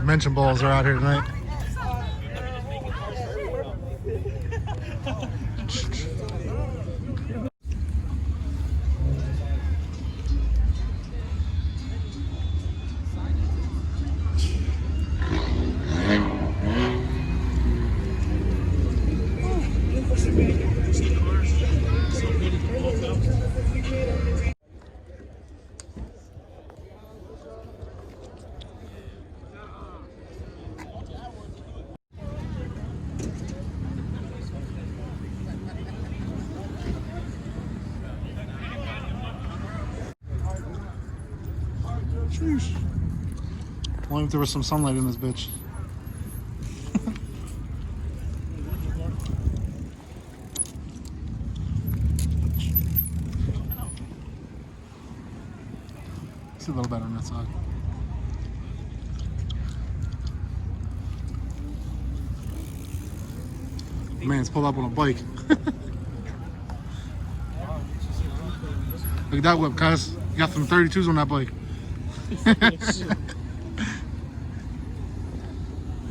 mention balls are out here tonight. Sheesh. Only if there was some sunlight in this bitch. It's a little better on that side. Man's pulled up on a bike. Look at that whip, cuz. You got some 32s on that bike.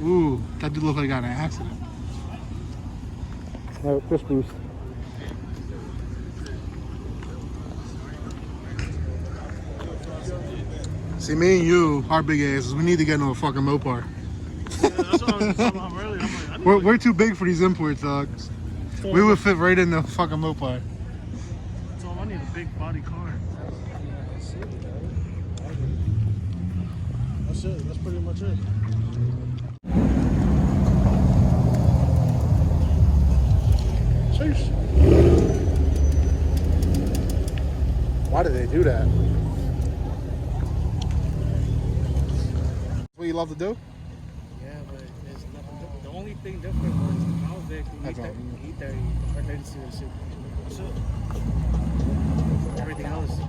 Ooh, that dude looked like he got in an accident. Oh, push boost. See, me and you, our big asses, we need to get into a fucking Mopar. Yeah, that's what I was talking about earlier. I'm like, We're too big for these imports, dog. We would fit right in the fucking Mopar. So I need a big body car. That's it. That's pretty much it. Sheesh. Why did they do that? What you love to do? Yeah, but there's nothing different. The only thing different was the Mavic, the E30, emergency receipt. That's it. Everything else.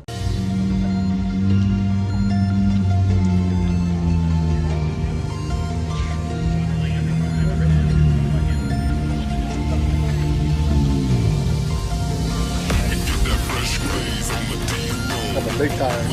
That's a big tire.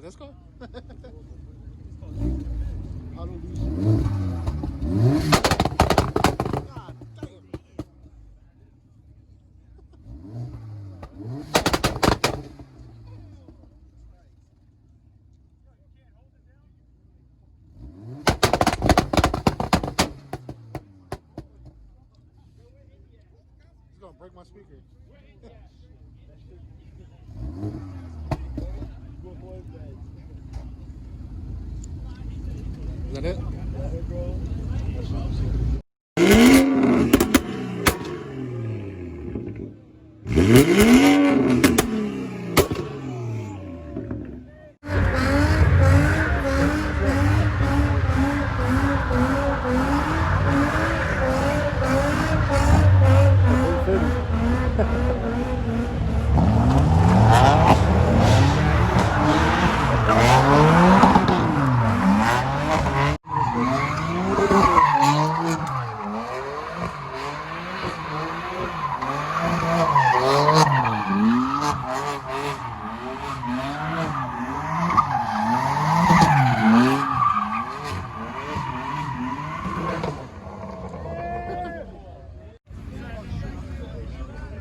this car? It's gonna break my speaker. Is that it?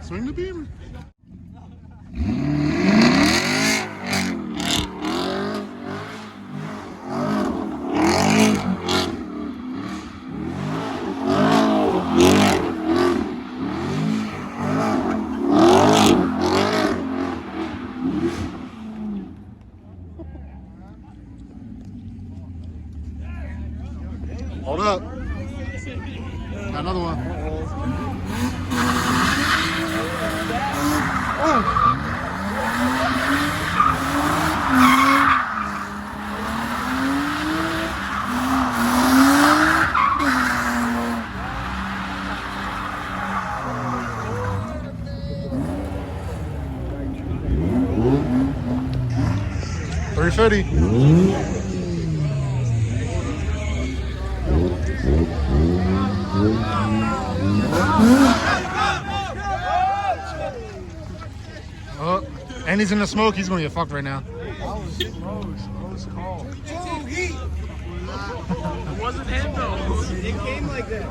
Swing the beamer. Hold up. Got another one. Oh. $350. Oh, and he's in the smoke. He's gonna get fucked right now. It wasn't him though. It came like that.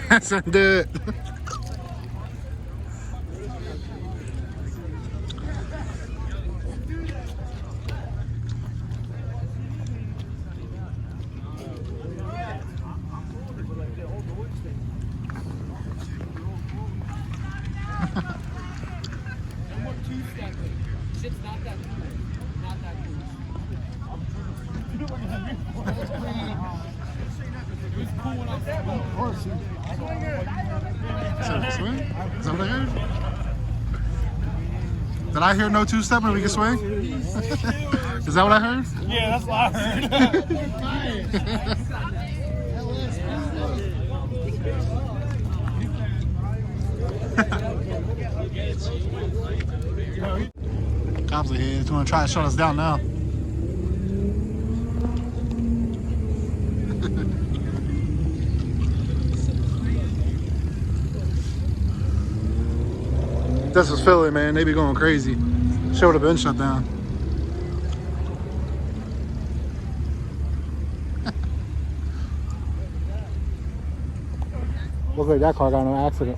That's it. Shit's not that cool. Not that cool. It was cool when I was there, of course. Swing? Is that what I heard? Did I hear no two-step and we can swing? Is that what I heard? Yeah, that's what I heard. Cops are here. He's gonna try to shut us down now. This is Philly, man. They be going crazy. Should have been shut down. Looks like that car got in an accident.